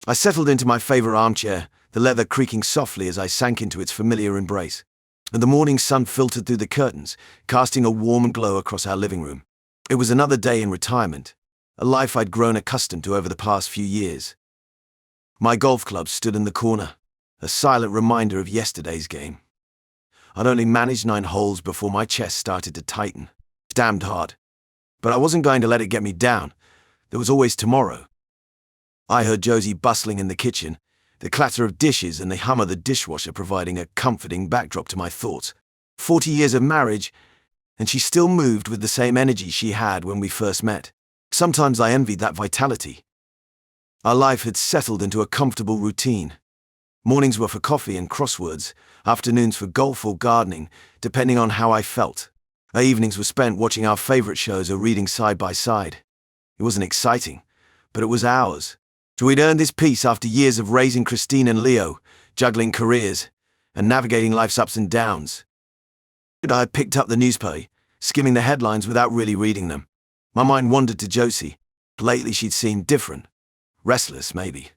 I settled into my favorite armchair, the leather creaking softly as I sank into its familiar embrace. And the morning sun filtered through the curtains, casting a warm glow across our living room. It was another day in retirement, a life I'd grown accustomed to over the past few years. My golf club stood in the corner, a silent reminder of yesterday's game. I'd only managed 9 holes before my chest started to tighten. Damned hard. But I wasn't going to let it get me down. There was always tomorrow. I heard Josie bustling in the kitchen, the clatter of dishes and the hum of the dishwasher providing a comforting backdrop to my thoughts. 40 years of marriage, and she still moved with the same energy she had when we first met. Sometimes I envied that vitality. Our life had settled into a comfortable routine. Mornings were for coffee and crosswords, afternoons for golf or gardening, depending on how I felt. Our evenings were spent watching our favorite shows or reading side by side. It wasn't exciting, but it was ours. So we'd earned this peace after years of raising Christine and Leo, juggling careers, and navigating life's ups and downs. I had picked up the newspaper, skimming the headlines without really reading them. My mind wandered to Josie. Lately she'd seemed different. Restless, maybe.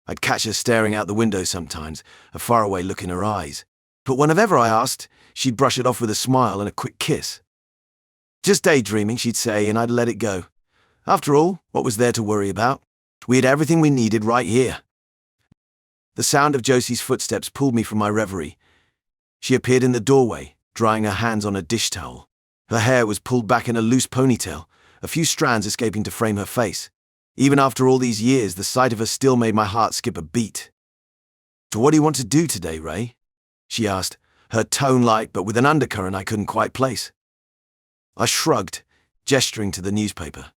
I'd catch her staring out the window sometimes, a faraway look in her eyes. But whenever I asked, she'd brush it off with a smile and a quick kiss. Just daydreaming, she'd say, and I'd let it go. After all, what was there to worry about? We had everything we needed right here. The sound of Josie's footsteps pulled me from my reverie. She appeared in the doorway, drying her hands on a dish towel. Her hair was pulled back in a loose ponytail, a few strands escaping to frame her face. Even after all these years, the sight of her still made my heart skip a beat. "So what do you want to do today, Ray?" she asked, her tone light but with an undercurrent I couldn't quite place. I shrugged, gesturing to the newspaper.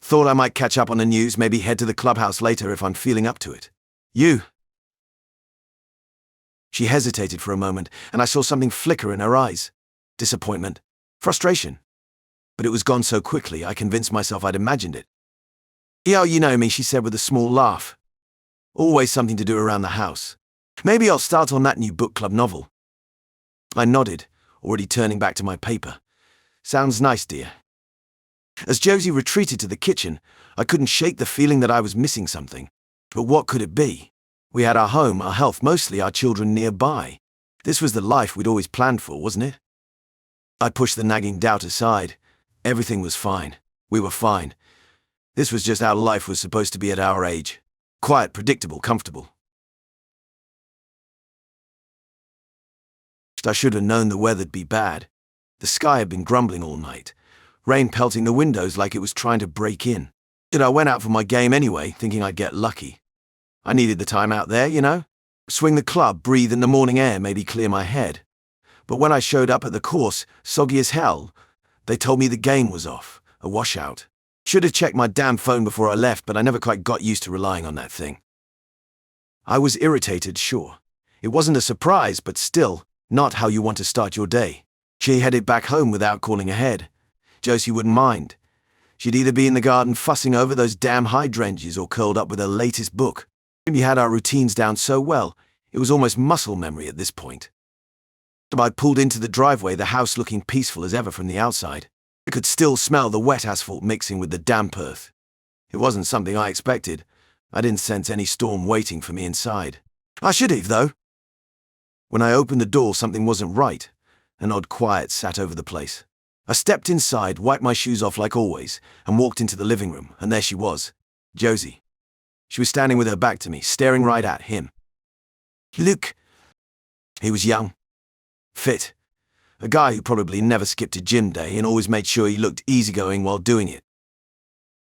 Thought I might catch up on the news, maybe head to the clubhouse later if I'm feeling up to it. You? She hesitated for a moment, and I saw something flicker in her eyes. Disappointment. Frustration. But it was gone so quickly, I convinced myself I'd imagined it. "Yeah, you know me," she said with a small laugh. "Always something to do around the house. Maybe I'll start on that new book club novel." I nodded, already turning back to my paper. "Sounds nice, dear." As Josie retreated to the kitchen, I couldn't shake the feeling that I was missing something. But what could it be? We had our home, our health, mostly our children nearby. This was the life we'd always planned for, wasn't it? I pushed the nagging doubt aside. Everything was fine. We were fine. This was just how life was supposed to be at our age. Quiet, predictable, comfortable. I should have known the weather'd be bad. The sky had been grumbling all night, rain pelting the windows like it was trying to break in. Yet I went out for my game anyway, thinking I'd get lucky. I needed the time out there, you know? Swing the club, breathe in the morning air, maybe clear my head. But when I showed up at the course, soggy as hell, they told me the game was off, a washout. Should have checked my damn phone before I left, but I never quite got used to relying on that thing. I was irritated, sure. It wasn't a surprise, but still, not how you want to start your day. She headed back home without calling ahead. Josie wouldn't mind. She'd either be in the garden fussing over those damn hydrangeas or curled up with her latest book. We had our routines down so well, it was almost muscle memory at this point. I pulled into the driveway, the house looking peaceful as ever from the outside. I could still smell the wet asphalt mixing with the damp earth. It wasn't something I expected. I didn't sense any storm waiting for me inside. I should have, though. When I opened the door, something wasn't right. An odd quiet sat over the place. I stepped inside, wiped my shoes off like always, and walked into the living room, and there she was, Josie. She was standing with her back to me, staring right at him. Luke. He was young, fit, a guy who probably never skipped a gym day and always made sure he looked easygoing while doing it.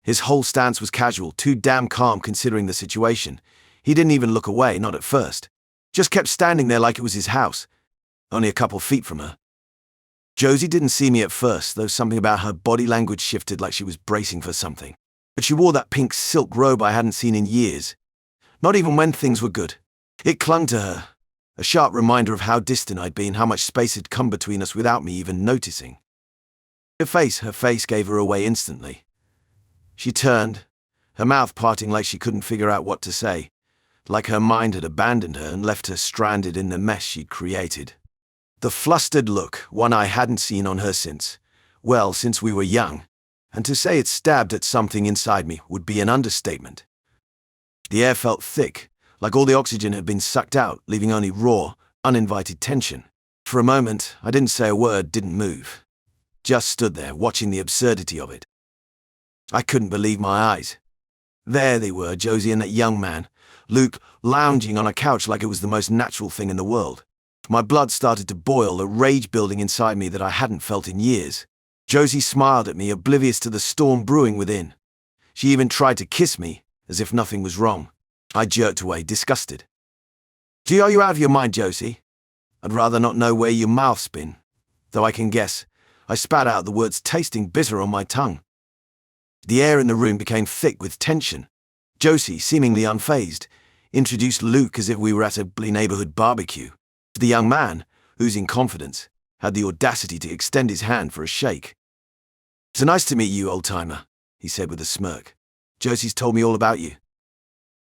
His whole stance was casual, too damn calm considering the situation. He didn't even look away, not at first. Just kept standing there like it was his house, only a couple feet from her. Josie didn't see me at first, though something about her body language shifted like she was bracing for something. But she wore that pink silk robe I hadn't seen in years. Not even when things were good. It clung to her, a sharp reminder of how distant I'd been, how much space had come between us without me even noticing. Her face gave her away instantly. She turned, her mouth parting like she couldn't figure out what to say, like her mind had abandoned her and left her stranded in the mess she'd created. The flustered look, one I hadn't seen on her since we were young, and to say it stabbed at something inside me would be an understatement. The air felt thick, like all the oxygen had been sucked out, leaving only raw, uninvited tension. For a moment, I didn't say a word, didn't move. Just stood there, watching the absurdity of it. I couldn't believe my eyes. There they were, Josie and that young man, Luke, lounging on a couch like it was the most natural thing in the world. My blood started to boil, a rage building inside me that I hadn't felt in years. Josie smiled at me, oblivious to the storm brewing within. She even tried to kiss me, as if nothing was wrong. I jerked away, disgusted. Are you out of your mind, Josie? I'd rather not know where your mouth's been. Though I can guess, I spat out the words tasting bitter on my tongue. The air in the room became thick with tension. Josie, seemingly unfazed, introduced Luke as if we were at a neighborhood barbecue. The young man, oozing confidence, had the audacity to extend his hand for a shake. "So nice to meet you, old-timer," he said with a smirk. "Josie's told me all about you."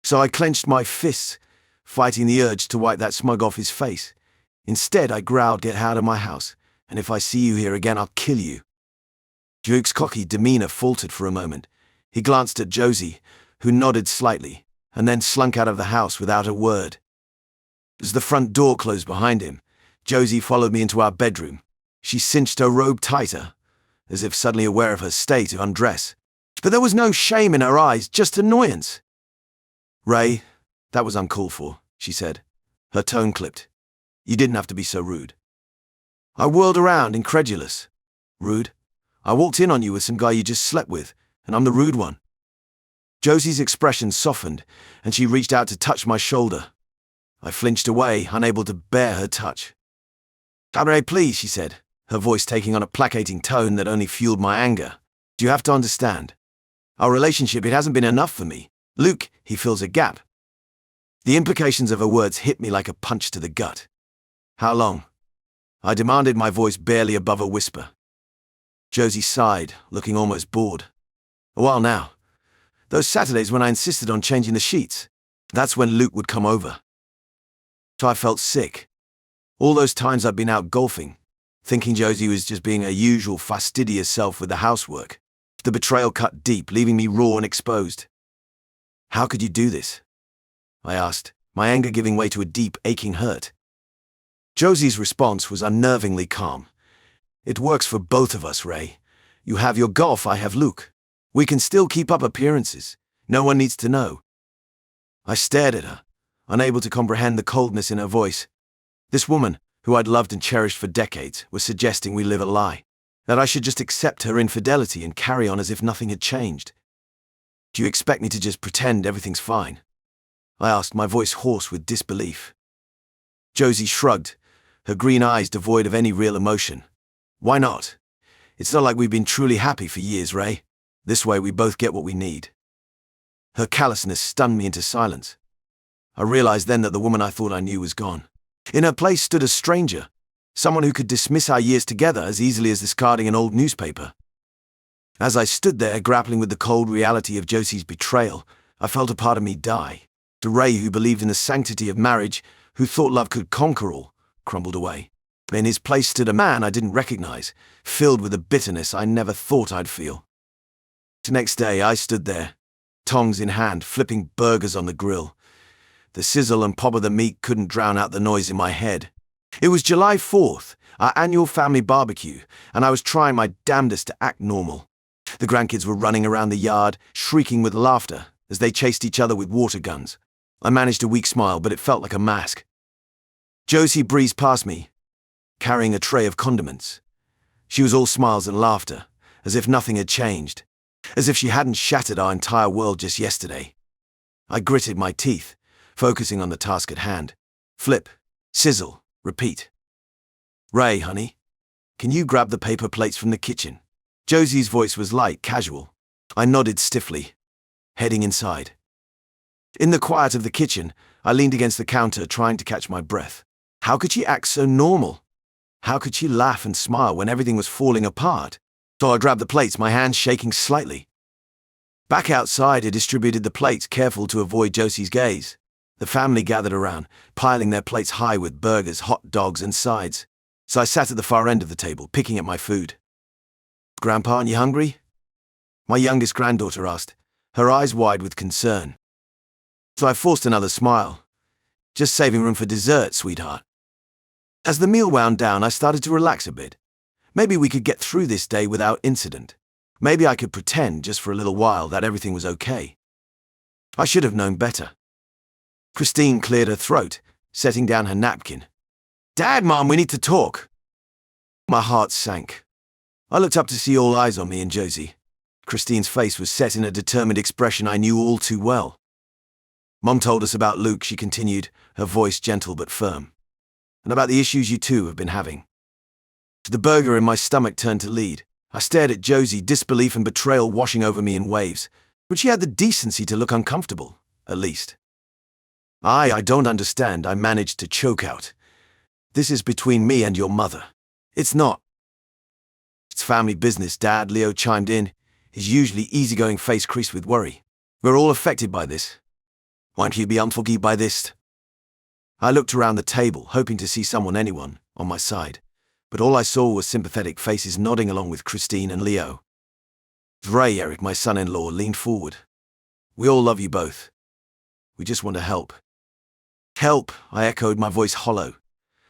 So I clenched my fists, fighting the urge to wipe that smug off his face. Instead, I growled, "Get out of my house, and if I see you here again, I'll kill you." Luke's cocky demeanor faltered for a moment. He glanced at Josie, who nodded slightly, and then slunk out of the house without a word. As the front door closed behind him, Josie followed me into our bedroom. She cinched her robe tighter, as if suddenly aware of her state of undress. But there was no shame in her eyes, just annoyance. "Ray, that was uncalled for," she said. Her tone clipped. "You didn't have to be so rude." I whirled around, incredulous. "Rude? I walked in on you with some guy you just slept with, and I'm the rude one." Josie's expression softened, and she reached out to touch my shoulder. I flinched away, unable to bear her touch. "Ray, please," she said, her voice taking on a placating tone that only fueled my anger. "Do you have to understand? Our relationship, it hasn't been enough for me. Luke, he fills a gap." The implications of her words hit me like a punch to the gut. "How long?" I demanded, my voice barely above a whisper. Josie sighed, looking almost bored. "A while now. Those Saturdays when I insisted on changing the sheets, that's when Luke would come over." So I felt sick. All those times I'd been out golfing, thinking Josie was just being her usual fastidious self with the housework. The betrayal cut deep, leaving me raw and exposed. "How could you do this?" I asked, my anger giving way to a deep, aching hurt. Josie's response was unnervingly calm. "It works for both of us, Ray. You have your golf, I have Luke. We can still keep up appearances. No one needs to know." I stared at her, unable to comprehend the coldness in her voice. This woman, who I'd loved and cherished for decades, was suggesting we live a lie, that I should just accept her infidelity and carry on as if nothing had changed. "Do you expect me to just pretend everything's fine?" I asked, my voice hoarse with disbelief. Josie shrugged, her green eyes devoid of any real emotion. "Why not? It's not like we've been truly happy for years, Ray. This way we both get what we need." Her callousness stunned me into silence. I realized then that the woman I thought I knew was gone. In her place stood a stranger, someone who could dismiss our years together as easily as discarding an old newspaper. As I stood there, grappling with the cold reality of Josie's betrayal, I felt a part of me die. The Ray who believed in the sanctity of marriage, who thought love could conquer all, crumbled away. In his place stood a man I didn't recognize, filled with a bitterness I never thought I'd feel. The next day, I stood there, tongs in hand, flipping burgers on the grill. The sizzle and pop of the meat couldn't drown out the noise in my head. It was July 4th, our annual family barbecue, and I was trying my damnedest to act normal. The grandkids were running around the yard, shrieking with laughter as they chased each other with water guns. I managed a weak smile, but it felt like a mask. Josie breezed past me, carrying a tray of condiments. She was all smiles and laughter, as if nothing had changed, as if she hadn't shattered our entire world just yesterday. I gritted my teeth, focusing on the task at hand. Flip, sizzle, repeat. "Ray, honey, can you grab the paper plates from the kitchen?" Josie's voice was light, casual. I nodded stiffly, heading inside. In the quiet of the kitchen, I leaned against the counter, trying to catch my breath. How could she act so normal? How could she laugh and smile when everything was falling apart? So I grabbed the plates, my hands shaking slightly. Back outside, I distributed the plates, careful to avoid Josie's gaze. The family gathered around, piling their plates high with burgers, hot dogs, and sides. So I sat at the far end of the table, picking at my food. "Grandpa, aren't you hungry?" My youngest granddaughter asked, her eyes wide with concern. So I forced another smile. Just saving room for dessert, sweetheart. As the meal wound down, I started to relax a bit. Maybe we could get through this day without incident. Maybe I could pretend, just for a little while, that everything was okay. I should have known better. Christine cleared her throat, setting down her napkin. "Dad, Mom, we need to talk." My heart sank. I looked up to see all eyes on me and Josie. Christine's face was set in a determined expression I knew all too well. "Mom told us about Luke," she continued, her voice gentle but firm. "And about the issues you two have been having." The burger in my stomach turned to lead. I stared at Josie, disbelief and betrayal washing over me in waves, but she had the decency to look uncomfortable, at least. I don't understand," I managed to choke out. "This is between me and your mother. It's not." "It's family business, Dad," Leo chimed in, his usually easygoing face creased with worry. "We're all affected by this. Won't you be unforgived by this?" I looked around the table, hoping to see anyone, on my side, but all I saw was sympathetic faces nodding along with Christine and Leo. Ray, Eric, my son-in-law, leaned forward. "We all love you both. We just want to help." "Help," I echoed, my voice hollow.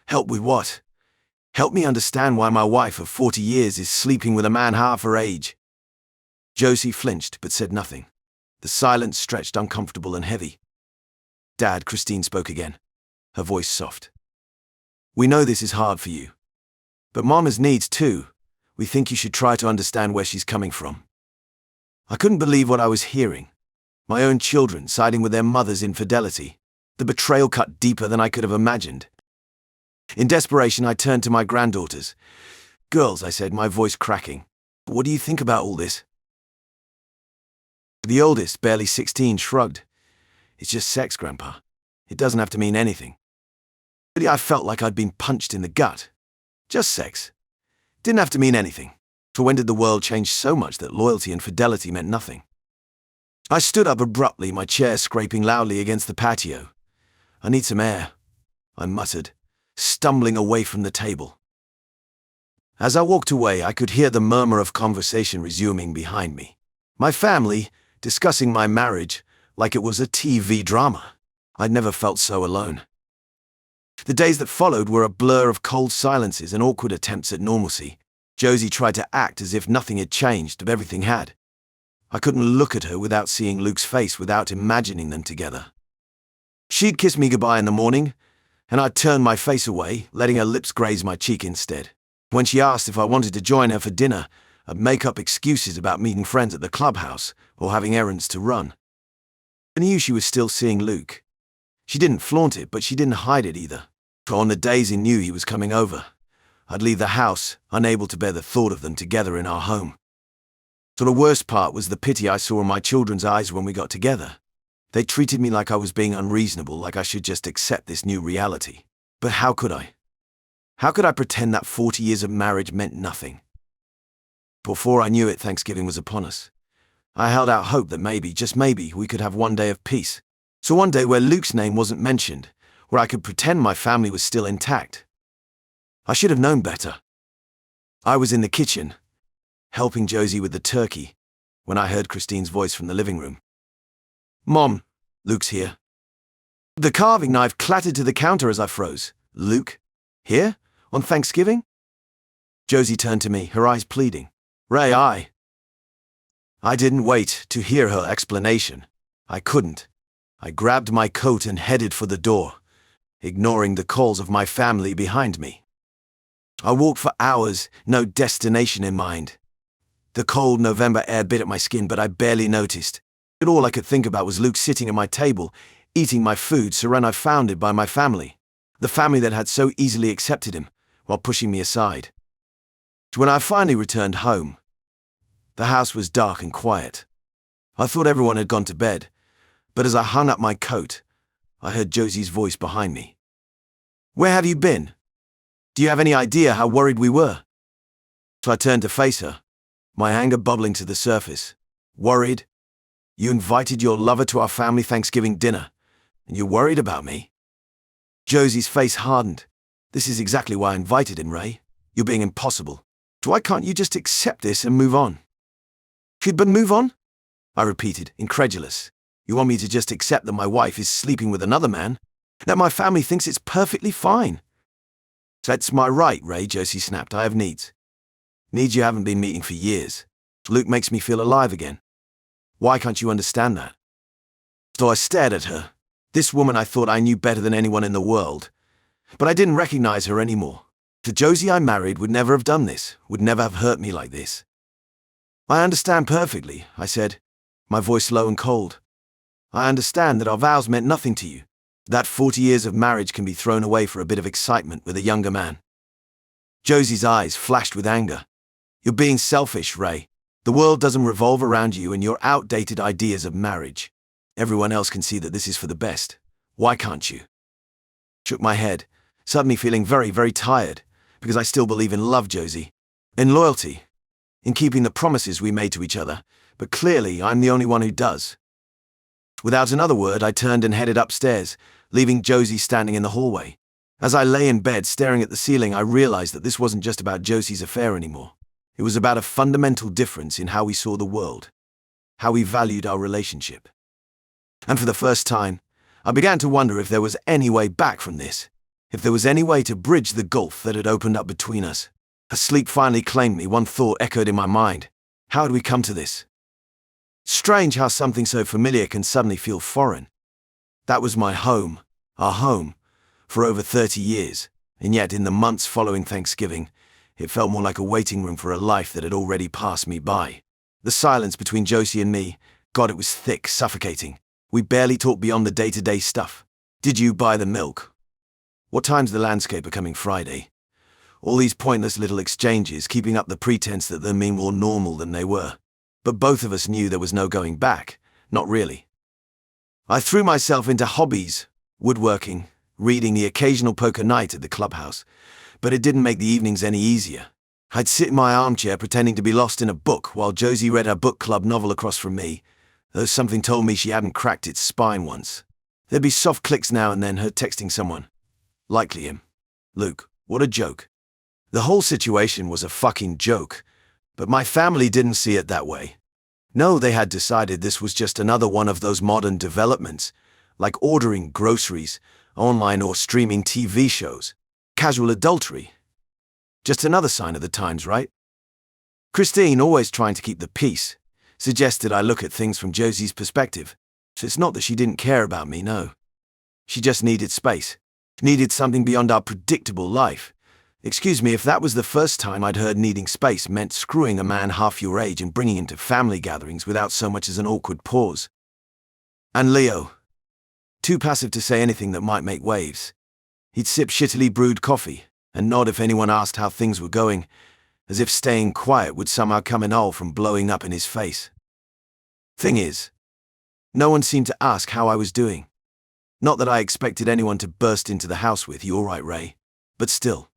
"Help with what? Help me understand why my wife of 40 years is sleeping with a man half her age." Josie flinched but said nothing. The silence stretched uncomfortable and heavy. "Dad," Christine spoke again, her voice soft. "We know this is hard for you. But Mom has needs too. We think you should try to understand where she's coming from." I couldn't believe what I was hearing. My own children siding with their mother's infidelity. The betrayal cut deeper than I could have imagined. In desperation, I turned to my granddaughters. "Girls," I said, my voice cracking, "what do you think about all this?" The oldest, barely 16, shrugged. "It's just sex, Grandpa. It doesn't have to mean anything." But I felt like I'd been punched in the gut. Just sex. Didn't have to mean anything. For when did the world change so much that loyalty and fidelity meant nothing? I stood up abruptly, my chair scraping loudly against the patio. "I need some air," I muttered, stumbling away from the table. As I walked away, I could hear the murmur of conversation resuming behind me. My family, discussing my marriage like it was a TV drama. I'd never felt so alone. The days that followed were a blur of cold silences and awkward attempts at normalcy. Josie tried to act as if nothing had changed, but everything had. I couldn't look at her without seeing Luke's face, without imagining them together. She'd kiss me goodbye in the morning, and I'd turn my face away, letting her lips graze my cheek instead. When she asked if I wanted to join her for dinner, I'd make up excuses about meeting friends at the clubhouse or having errands to run. I knew she was still seeing Luke. She didn't flaunt it, but she didn't hide it either. For on the days he knew he was coming over, I'd leave the house, unable to bear the thought of them together in our home. So the worst part was the pity I saw in my children's eyes when we got together. They treated me like I was being unreasonable, like I should just accept this new reality. But how could I? How could I pretend that 40 years of marriage meant nothing? Before I knew it, Thanksgiving was upon us. I held out hope that maybe, just maybe, we could have one day of peace. So one day where Luke's name wasn't mentioned, where I could pretend my family was still intact. I should have known better. I was in the kitchen, helping Josie with the turkey, when I heard Christine's voice from the living room. "Mom, Luke's here." The carving knife clattered to the counter as I froze. "Luke? Here? On Thanksgiving?" Josie turned to me, her eyes pleading. "Ray, I didn't wait to hear her explanation. I couldn't. I grabbed my coat and headed for the door, ignoring the calls of my family behind me. I walked for hours, no destination in mind. The cold November air bit at my skin, but I barely noticed. All I could think about was Luke sitting at my table, eating my food, surrounded by my family. The family that had so easily accepted him, while pushing me aside. When I finally returned home, the house was dark and quiet. I thought everyone had gone to bed, but as I hung up my coat, I heard Josie's voice behind me. "Where have you been? Do you have any idea how worried we were?" So I turned to face her, my anger bubbling to the surface. "Worried? You invited your lover to our family Thanksgiving dinner, and you're worried about me?" Josie's face hardened. "This is exactly why I invited him, Ray. You're being impossible. Why can't you just accept this and move on?" "But move on?" I repeated, incredulous. You want me to just accept that my wife is sleeping with another man? That my family thinks it's perfectly fine? That's my right, Ray, Josie snapped. I have needs. Needs you haven't been meeting for years. Luke makes me feel alive again. Why can't you understand that? So I stared at her. This woman I thought I knew better than anyone in the world. But I didn't recognize her anymore. The Josie I married would never have done this, would never have hurt me like this. I understand perfectly, I said, my voice low and cold. I understand that our vows meant nothing to you. That 40 years of marriage can be thrown away for a bit of excitement with a younger man. Josie's eyes flashed with anger. You're being selfish, Ray. The world doesn't revolve around you and your outdated ideas of marriage. Everyone else can see that this is for the best. Why can't you? Shook my head, suddenly feeling very, very tired, because I still believe in love, Josie. In loyalty. In keeping the promises we made to each other. But clearly, I'm the only one who does. Without another word, I turned and headed upstairs, leaving Josie standing in the hallway. As I lay in bed staring at the ceiling, I realized that this wasn't just about Josie's affair anymore. It was about a fundamental difference in how we saw the world, how we valued our relationship. And for the first time, I began to wonder if there was any way back from this, if there was any way to bridge the gulf that had opened up between us. As sleep finally claimed me, one thought echoed in my mind. How had we come to this? Strange how something so familiar can suddenly feel foreign. That was my home, our home, for over 30 years, and yet in the months following Thanksgiving, it felt more like a waiting room for a life that had already passed me by. The silence between Josie and me, God, it was thick, suffocating. We barely talked beyond the day-to-day stuff. Did you buy the milk? What time's the landscaper coming Friday? All these pointless little exchanges, keeping up the pretense that they're more normal than they were. But both of us knew there was no going back. Not really. I threw myself into hobbies, woodworking, reading, the occasional poker night at the clubhouse. But it didn't make the evenings any easier. I'd sit in my armchair pretending to be lost in a book while Josie read her book club novel across from me, though something told me she hadn't cracked its spine once. There'd be soft clicks now and then, her texting someone. Likely him. Luke, what a joke. The whole situation was a fucking joke, but my family didn't see it that way. No, they had decided this was just another one of those modern developments, like ordering groceries, online or streaming TV shows. Casual adultery. Just another sign of the times, right? Christine, always trying to keep the peace, suggested I look at things from Josie's perspective. So it's not that she didn't care about me, no. She just needed space. Needed something beyond our predictable life. Excuse me, if that was the first time I'd heard needing space meant screwing a man half your age and bringing him to family gatherings without so much as an awkward pause. And Leo. Too passive to say anything that might make waves. He'd sip shittily brewed coffee and nod if anyone asked how things were going, as if staying quiet would somehow come in all from blowing up in his face. Thing is, no one seemed to ask how I was doing. Not that I expected anyone to burst into the house with, "You all right, Ray?" But still,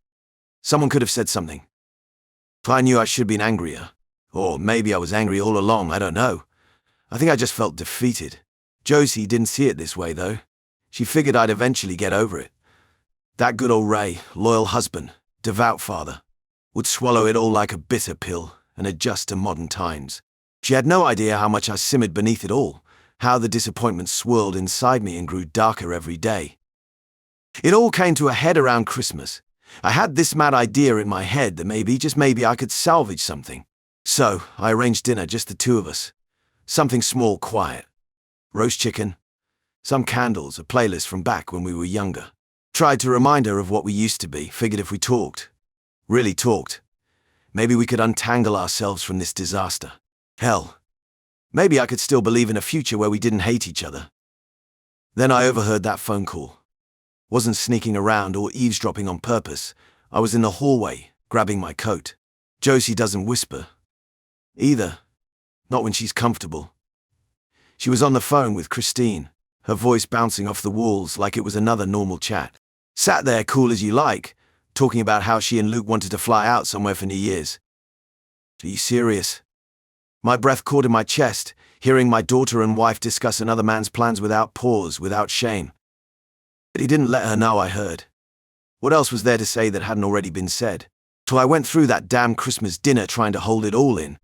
someone could have said something. I knew I should have been angrier. Or maybe I was angry all along, I don't know. I think I just felt defeated. Josie didn't see it this way, though. She figured I'd eventually get over it. That good old Ray, loyal husband, devout father, would swallow it all like a bitter pill and adjust to modern times. She had no idea how much I simmered beneath it all, how the disappointment swirled inside me and grew darker every day. It all came to a head around Christmas. I had this mad idea in my head that maybe, just maybe, I could salvage something. So I arranged dinner, just the two of us. Something small, quiet. Roast chicken, some candles, a playlist from back when we were younger. Tried to remind her of what we used to be, figured if we talked, really talked, maybe we could untangle ourselves from this disaster. Hell, maybe I could still believe in a future where we didn't hate each other. Then I overheard that phone call. Wasn't sneaking around or eavesdropping on purpose. I was in the hallway, grabbing my coat. Josie doesn't whisper. Either. Not when she's comfortable. She was on the phone with Christine, her voice bouncing off the walls like it was another normal chat. Sat there cool as you like, talking about how she and Luke wanted to fly out somewhere for New Year's. Are you serious? My breath caught in my chest, hearing my daughter and wife discuss another man's plans without pause, without shame. But he didn't let her know I heard. What else was there to say that hadn't already been said? So I went through that damn Christmas dinner trying to hold it all in,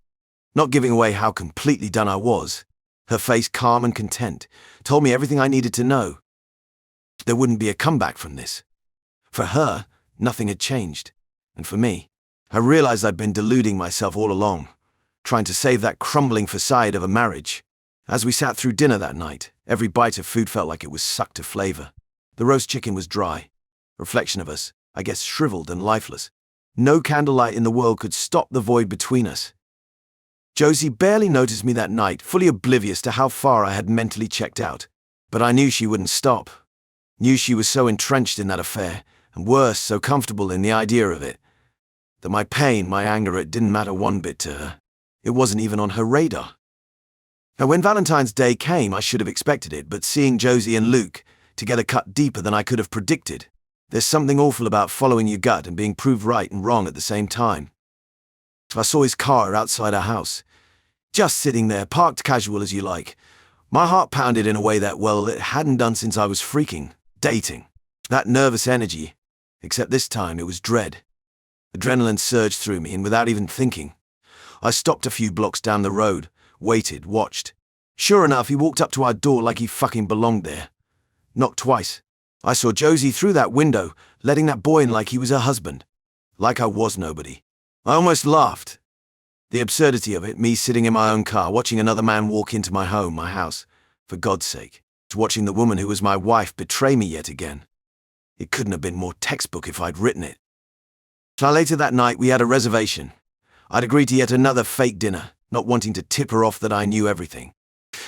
not giving away how completely done I was, Her face calm and content, told me everything I needed to know. There wouldn't be a comeback from this. For her, nothing had changed. And for me, I realized I'd been deluding myself all along, trying to save that crumbling facade of a marriage. As we sat through dinner that night, every bite of food felt like it was sucked to flavor. The roast chicken was dry, reflection of us, I guess shriveled and lifeless. No candlelight in the world could stop the void between us. Josie barely noticed me that night, fully oblivious to how far I had mentally checked out. But I knew she wouldn't stop. Knew she was so entrenched in that affair, and worse, so comfortable in the idea of it, that my pain, my anger, it didn't matter one bit to her. It wasn't even on her radar. Now, when Valentine's Day came, I should have expected it, but seeing Josie and Luke together cut deeper than I could have predicted. There's something awful about following your gut and being proved right and wrong at the same time. I saw his car outside our house, just sitting there, parked casual as you like. My heart pounded in a way that, well, it hadn't done since I was freaking dating. That nervous energy, except this time it was dread. Adrenaline surged through me, and without even thinking, I stopped a few blocks down the road, waited, watched. Sure enough, he walked up to our door like he fucking belonged there. Knocked twice. I saw Josie through that window, letting that boy in like he was her husband. Like I was nobody. I almost laughed. The absurdity of it, me sitting in my own car, watching another man walk into my home, my house, for God's sake, watching the woman who was my wife betray me yet again. It couldn't have been more textbook if I'd written it. So later that night, we had a reservation. I'd agreed to yet another fake dinner, not wanting to tip her off that I knew everything.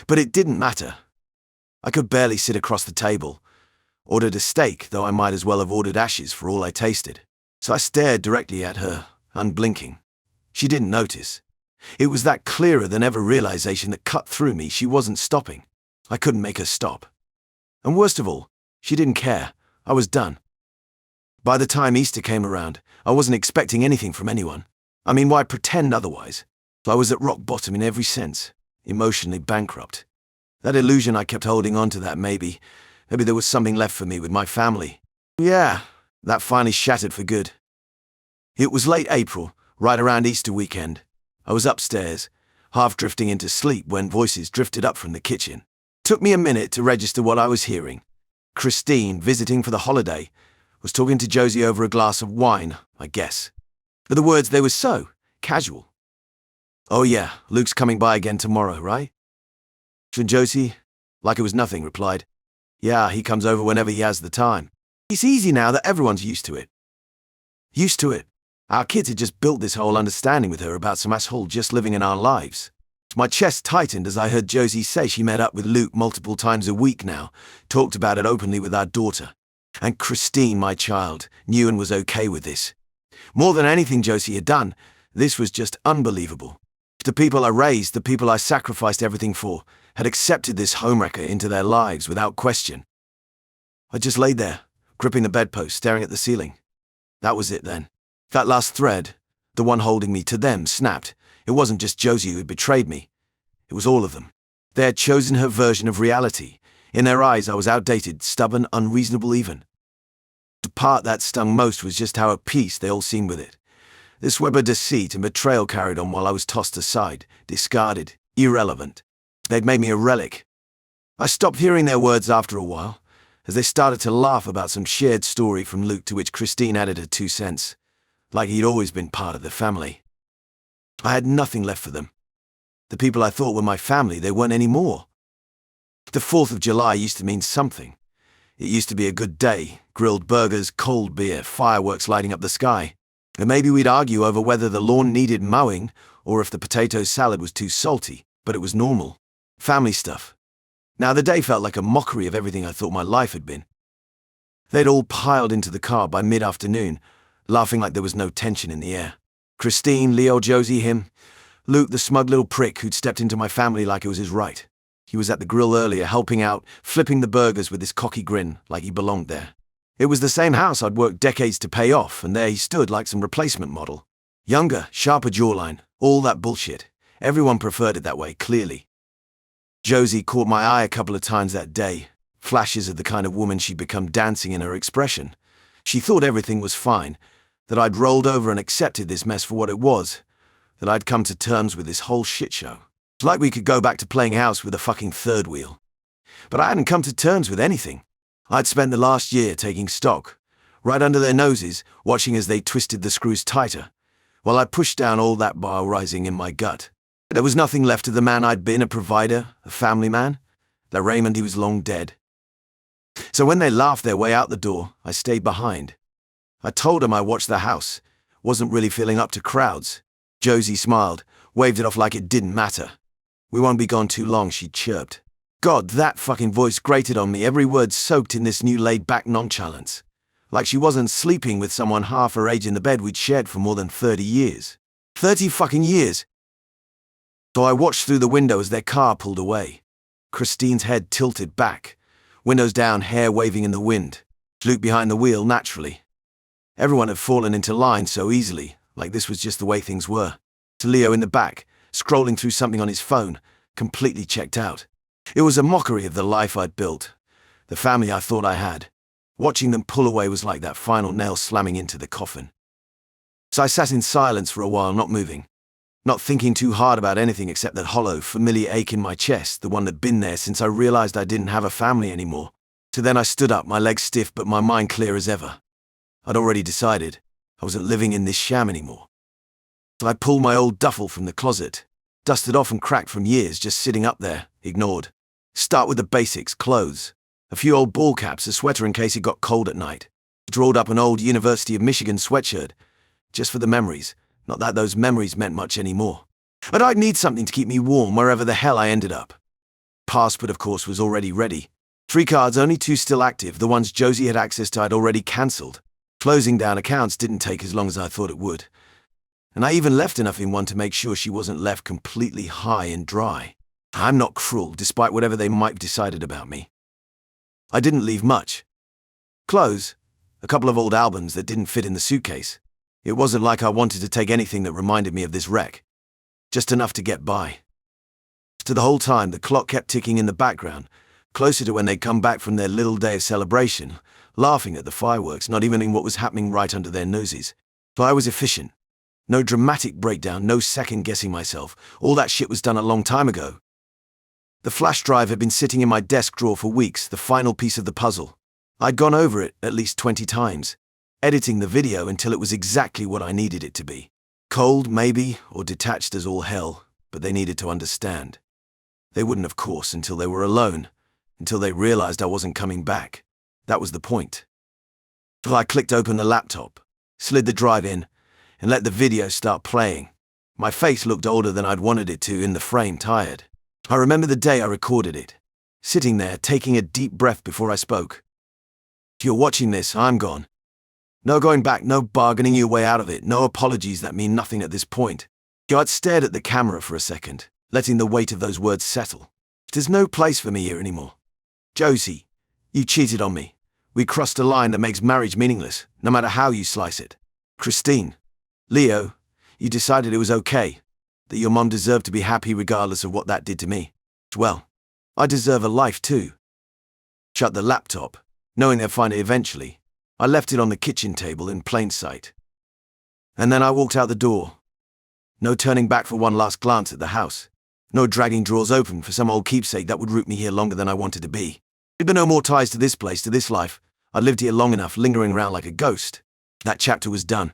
But it didn't matter. I could barely sit across the table. Ordered a steak, though I might as well have ordered ashes for all I tasted. So I stared directly at her, unblinking. She didn't notice. It was that clearer than ever realization that cut through me. She wasn't stopping. I couldn't make her stop. And worst of all, she didn't care. I was done. By the time Easter came around, I wasn't expecting anything from anyone. I mean, why pretend otherwise? I was at rock bottom in every sense, emotionally bankrupt. That illusion I kept holding on to, that maybe there was something left for me with my family. Yeah, that finally shattered for good. It was late April, right around Easter weekend. I was upstairs, half drifting into sleep when voices drifted up from the kitchen. Took me a minute to register what I was hearing. Christine, visiting for the holiday, was talking to Josie over a glass of wine, I guess. But the words, they were so casual. Oh yeah, Luke's coming by again tomorrow, right? And Josie, like it was nothing, replied, yeah, he comes over whenever he has the time. It's easy now that everyone's used to it. Used to it. Our kids had just built this whole understanding with her about some asshole just living in our lives. My chest tightened as I heard Josie say she met up with Luke multiple times a week now, talked about it openly with our daughter. And Christine, my child, knew and was okay with this. More than anything Josie had done, this was just unbelievable. The people I raised, the people I sacrificed everything for, had accepted this homewrecker into their lives without question. I just laid there, gripping the bedpost, staring at the ceiling. That was it then. That last thread, the one holding me to them, snapped. It wasn't just Josie who had betrayed me. It was all of them. They had chosen her version of reality. In their eyes, I was outdated, stubborn, unreasonable even. The part that stung most was just how at peace they all seemed with it. This web of deceit and betrayal carried on while I was tossed aside, discarded, irrelevant. They'd made me a relic. I stopped hearing their words after a while, as they started to laugh about some shared story from Luke to which Christine added her 2 cents, like he'd always been part of the family. I had nothing left for them. The people I thought were my family, they weren't anymore. The 4th of July used to mean something. It used to be a good day, grilled burgers, cold beer, fireworks lighting up the sky. And maybe we'd argue over whether the lawn needed mowing or if the potato salad was too salty, but it was normal. Family stuff. Now the day felt like a mockery of everything I thought my life had been. They'd all piled into the car by mid-afternoon, laughing like there was no tension in the air. Christine, Leo, Josie, him. Luke, the smug little prick who'd stepped into my family like it was his right. He was at the grill earlier, helping out, flipping the burgers with his cocky grin, like he belonged there. It was the same house I'd worked decades to pay off, and there he stood like some replacement model. Younger, sharper jawline, all that bullshit. Everyone preferred it that way, clearly. Josie caught my eye a couple of times that day, flashes of the kind of woman she'd become dancing in her expression. She thought everything was fine, that I'd rolled over and accepted this mess for what it was, that I'd come to terms with this whole shit show. It's like we could go back to playing house with a fucking third wheel. But I hadn't come to terms with anything. I'd spent the last year taking stock, right under their noses, watching as they twisted the screws tighter, while I pushed down all that bile rising in my gut. There was nothing left of the man I'd been, a provider, a family man. That Raymond, he was long dead. So when they laughed their way out the door, I stayed behind. I told them I watched the house, wasn't really feeling up to crowds. Josie smiled, waved it off like it didn't matter. We won't be gone too long, she chirped. God, that fucking voice grated on me, every word soaked in this new laid-back nonchalance. Like she wasn't sleeping with someone half her age in the bed we'd shared for more than 30 years. 30 fucking years! So I watched through the window as their car pulled away. Christine's head tilted back, windows down, hair waving in the wind. Luke behind the wheel, naturally. Everyone had fallen into line so easily, like this was just the way things were. To Leo in the back, scrolling through something on his phone, completely checked out. It was a mockery of the life I'd built, the family I thought I had. Watching them pull away was like that final nail slamming into the coffin. So I sat in silence for a while, not moving, not thinking too hard about anything except that hollow, familiar ache in my chest, the one that'd been there since I realized I didn't have a family anymore. So then I stood up, my legs stiff but my mind clear as ever. I'd already decided I wasn't living in this sham anymore. So I pulled my old duffel from the closet, dusted off and cracked from years just sitting up there, ignored. Start with the basics, clothes. A few old ball caps, a sweater in case it got cold at night. Drawed up an old University of Michigan sweatshirt, just for the memories. Not that those memories meant much anymore. But I'd need something to keep me warm wherever the hell I ended up. Passport, of course, was already ready. 3 cards, only 2 still active, the ones Josie had access to I'd already cancelled. Closing down accounts didn't take as long as I thought it would. And I even left enough in one to make sure she wasn't left completely high and dry. I'm not cruel, despite whatever they might have decided about me. I didn't leave much. Clothes, a couple of old albums that didn't fit in the suitcase. It wasn't like I wanted to take anything that reminded me of this wreck. Just enough to get by. To the whole time, the clock kept ticking in the background, closer to when they'd come back from their little day of celebration, laughing at the fireworks, not even in what was happening right under their noses. So I was efficient. No dramatic breakdown, no second-guessing myself. All that shit was done a long time ago. The flash drive had been sitting in my desk drawer for weeks, the final piece of the puzzle. I'd gone over it at least 20 times, editing the video until it was exactly what I needed it to be. Cold, maybe, or detached as all hell, but they needed to understand. They wouldn't, of course, until they were alone, until they realized I wasn't coming back. That was the point. So I clicked open the laptop, slid the drive in, and let the video start playing. My face looked older than I'd wanted it to in the frame, tired. I remember the day I recorded it, sitting there, taking a deep breath before I spoke. If you're watching this, I'm gone. No going back, no bargaining your way out of it, no apologies that mean nothing at this point. I'd stared at the camera for a second, letting the weight of those words settle. There's no place for me here anymore. Josie, you cheated on me. We crossed a line that makes marriage meaningless, no matter how you slice it. Christine, Leo, you decided it was okay, that your mom deserved to be happy regardless of what that did to me. Well, I deserve a life too. Shut the laptop, knowing they'd find it eventually. I left it on the kitchen table in plain sight. And then I walked out the door. No turning back for one last glance at the house. No dragging drawers open for some old keepsake that would root me here longer than I wanted to be. There'd been no more ties to this place, to this life. I'd lived here long enough, lingering around like a ghost. That chapter was done.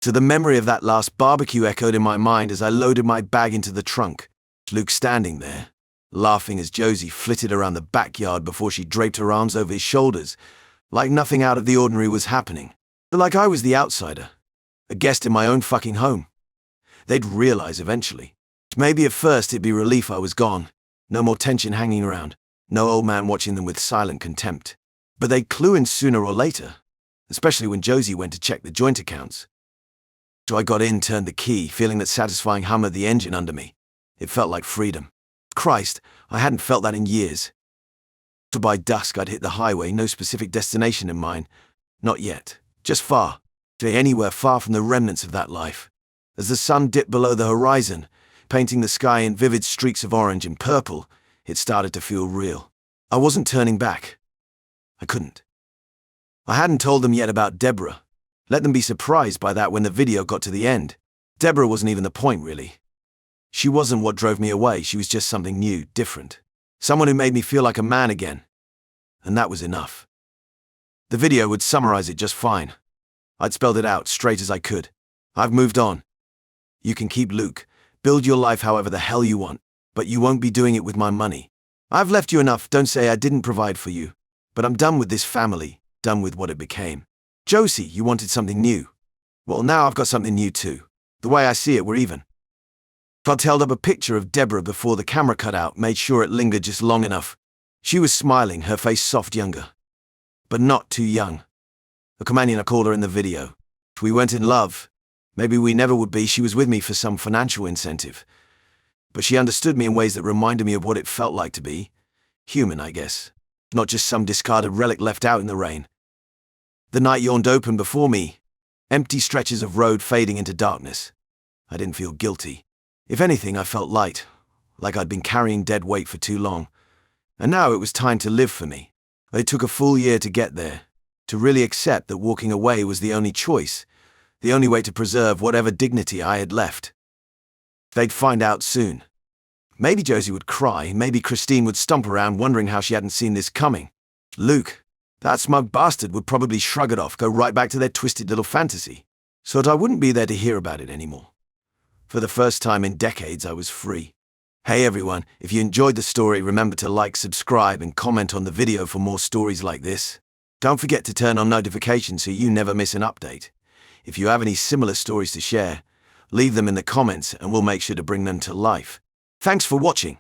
So the memory of that last barbecue echoed in my mind as I loaded my bag into the trunk. Luke standing there, laughing as Josie flitted around the backyard before she draped her arms over his shoulders, like nothing out of the ordinary was happening. But like I was the outsider, a guest in my own fucking home. They'd realize eventually. Maybe at first it'd be relief I was gone, no more tension hanging around, no old man watching them with silent contempt. But they'd clue in sooner or later, especially when Josie went to check the joint accounts. So I got in, turned the key, feeling that satisfying hum of the engine under me. It felt like freedom. Christ, I hadn't felt that in years. So by dusk I'd hit the highway, no specific destination in mind. Not yet. Just far. Anywhere far from the remnants of that life. As the sun dipped below the horizon, painting the sky in vivid streaks of orange and purple, it started to feel real. I wasn't turning back. I couldn't. I hadn't told them yet about Deborah. Let them be surprised by that when the video got to the end. Deborah wasn't even the point, really. She wasn't what drove me away, she was just something new, different. Someone who made me feel like a man again. And that was enough. The video would summarize it just fine. I'd spelled it out straight as I could. I've moved on. You can keep Luke, build your life however the hell you want, but you won't be doing it with my money. I've left you enough, don't say I didn't provide for you. But I'm done with this family, done with what it became. Josie, you wanted something new. Well, now I've got something new too. The way I see it, we're even. Todd held up a picture of Deborah before the camera cut out, made sure it lingered just long enough. She was smiling, her face soft younger. But not too young. The companion I called her in the video. We weren't in love. Maybe we never would be. She was with me for some financial incentive. But she understood me in ways that reminded me of what it felt like to be human, I guess. Not just some discarded relic left out in the rain. The night yawned open before me, empty stretches of road fading into darkness. I didn't feel guilty. If anything, I felt light, like I'd been carrying dead weight for too long. And now it was time to live for me. It took a full year to get there, to really accept that walking away was the only choice, the only way to preserve whatever dignity I had left. They'd find out soon. Maybe Josie would cry, maybe Christine would stomp around wondering how she hadn't seen this coming. Luke, that smug bastard, would probably shrug it off, go right back to their twisted little fantasy. So that I wouldn't be there to hear about it anymore. For the first time in decades, I was free. Hey everyone, if you enjoyed the story, remember to like, subscribe, and comment on the video for more stories like this. Don't forget to turn on notifications so you never miss an update. If you have any similar stories to share, leave them in the comments and we'll make sure to bring them to life. Thanks for watching.